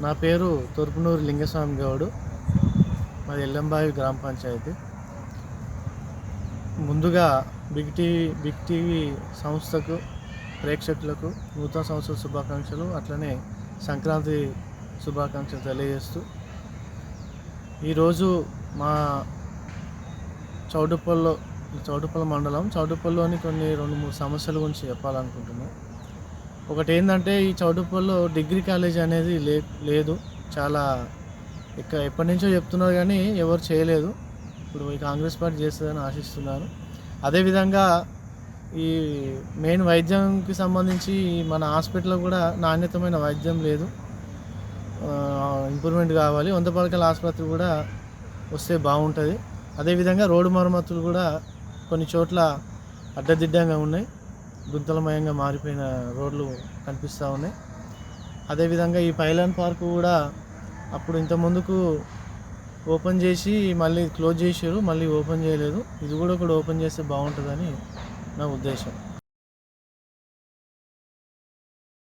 నా పేరు తూర్పునూరు లింగస్వామి గౌడు. మాది ఎల్లంబావి గ్రామ పంచాయతీ. ముందుగా బిగ్ టీవీ సంస్థకు, ప్రేక్షకులకు నూతన సంవత్సర శుభాకాంక్షలు, అట్లనే సంక్రాంతి శుభాకాంక్షలు తెలియజేస్తూ, ఈరోజు మా చౌటుప్పల్ మండలం చౌటుప్పల్లోని కొన్ని 2-3 సమస్యల గురించి చెప్పాలనుకుంటున్నాను. ఒకటి ఏంటంటే, ఈ చౌటుప్పల్లో డిగ్రీ కాలేజ్ అనేది లేదు. చాలా ఎప్పటి నుంచో చెప్తున్నారు కానీ ఎవరు చేయలేదు. ఇప్పుడు ఈ కాంగ్రెస్ పార్టీ చేస్తుందని ఆశిస్తున్నాను. అదేవిధంగా ఈ మెయిన్ వైద్యంకి సంబంధించి మన హాస్పిటల్లో కూడా నాణ్యతమైన వైద్యం లేదు. ఇంప్రూవ్మెంట్ కావాలి. 100 పడకల ఆసుపత్రి కూడా వస్తే బాగుంటుంది. అదేవిధంగా రోడ్డు మరమ్మతులు కూడా కొన్ని చోట్ల అడ్డదిడ్డంగా ఉన్నాయి. గుంతలమయంగా మారిపోయిన రోడ్లు కనిపిస్తూ ఉన్నాయి. అదేవిధంగా ఈ పైలాన్ పార్కు కూడా అప్పుడు ఇంత ముందుకు ఓపెన్ చేసి మళ్ళీ క్లోజ్ చేశారు, మళ్ళీ ఓపెన్ చేయలేదు. ఇది కూడా ఓపెన్ చేస్తే బాగుంటుందని నా ఉద్దేశం.